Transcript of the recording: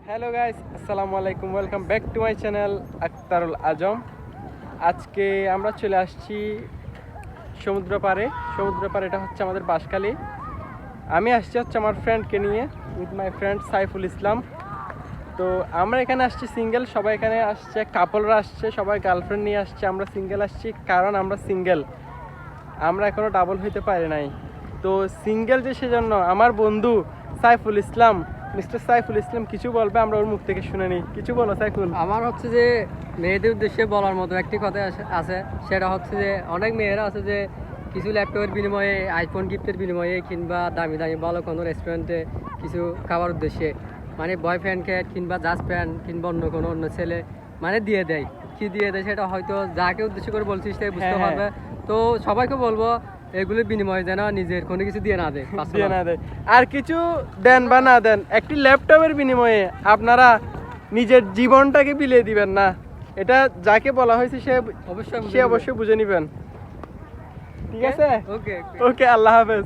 Hello guys, আসসালামু আলাইকুম। Welcome back to my channel Aktarul Azam. আজকে আমরা চলে আসছি সমুদ্র পাড়ে। এটা হচ্ছে আমাদের বাঁশখালী। আমি আসছি হচ্ছে আমার ফ্রেন্ডকে নিয়ে, with my friend Saiful Islam. তো আমরা এখানে আসছি সিঙ্গেল, সবাই এখানে আসছে, কাপলরা আসছে, সবাই গার্লফ্রেন্ড নিয়ে আসছে। আমরা সিঙ্গেল আসছি কারণ আমরা সিঙ্গেল, আমরা এখনও ডাবল হইতে পারি নাই। তো সিঙ্গেল যে সেজন্য আমার বন্ধু সাইফুল ইসলাম, মিস্টার সাইফুল ইসলাম কিছু বলবে, আমরা ওর মুখ থেকে শুনে নিই। কিছু বলো সাইফুল। আমার হচ্ছে যে মেয়েদের উদ্দেশ্যে বলার মতো একটি কথা আছে, সেটা হচ্ছে যে অনেক মেয়েরা আছে যে কিছু ল্যাপটপের বিনিময়ে, আইফোন গিফটের বিনিময়ে, কিংবা দামি দামি ভালো কোনো রেস্টুরেন্টে কিছু খাবার উদ্দেশ্যে মানে বয়ফ্রেন্ডকে কিংবা জাস্ট ফ্রেন্ড কিংবা অন্য ছেলে মানে দিয়ে দেয়। কি দিয়ে দেয় সেটা হয়তো যাকে উদ্দেশ্য করে বলছিস সে বুঝতে হ্যাঁ, পারবে। তো সবাইকে বলবো এগুলোর বিনিময়ে যেন নিজের কোনো কিছু দিয়ে না দেয়, দিয়ে না দেয়। আর কিছু দেন বা না দেন, একটি ল্যাপটপের বিনিময়ে আপনারা নিজের জীবনটাকে বিলিয়ে দিবেন না। এটা যাকে বলা হয়েছে সে অবশ্যই অবশ্যই বুঝে নিবেন। ঠিক আছে, ওকে। ওকে, আল্লাহ হাফেজ।